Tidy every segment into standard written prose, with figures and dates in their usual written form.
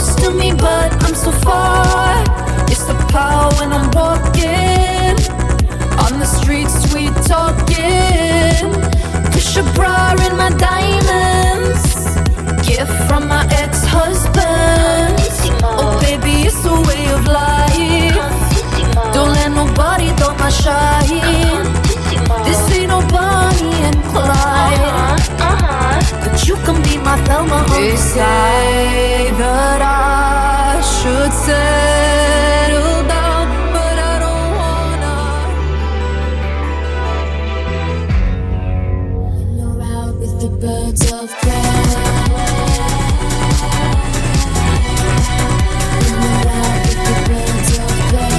close to me, but I'm so far. It's the power when I'm walking on the streets, sweet talking. Push a bra in my diamonds, gift from my ex-husband. Oh baby, it's a way of life. Don't let nobody dull my shine. This ain't no Bonnie and Clyde, but you can be my Thelma on the side. That I should settle down, but I don't wanna. When you're out with the birds of prey, when you're out with the birds of prey,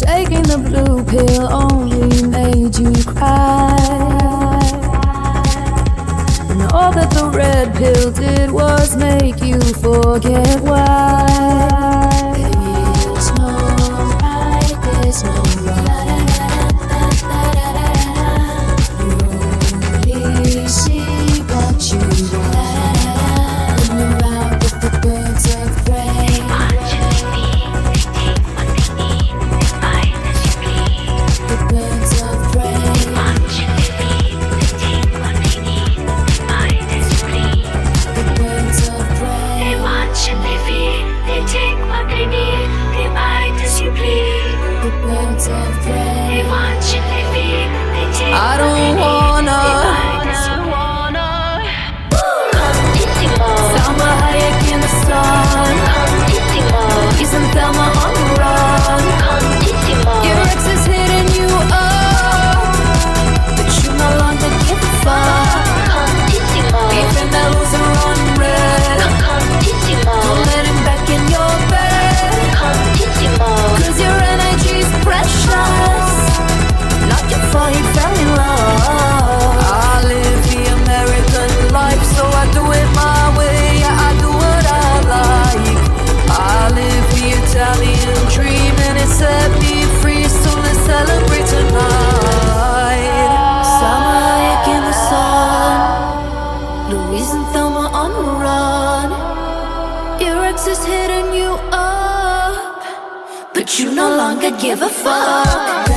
taking the blue pill only made you cry, and all that the red pill did was make you forget why. There's no right, there's no wrong. You only see what you want. When you're out with the birds of prey, I don't wanna. Cuntissimo. Thelma Hayek in the sun. Cuntissimo. Isn't Thelma on the run? Cuntissimo. Your ex is hitting you up, but you no longer give a fuck. Cuntissimo. Even that loser on red. Cuntissimo. Don't let him back in your bed. Cuntissimo. 'Cause your energy's precious. Not your fault he fell in love. I live the American life, so I do it my way. Yeah, I do what I like. I live the Italian dream and it set me free, so let's celebrate tonight. Summer Hayek in the sun, Louise and Thelma on the run. Your ex is hitting you up, but you no longer give a fuck.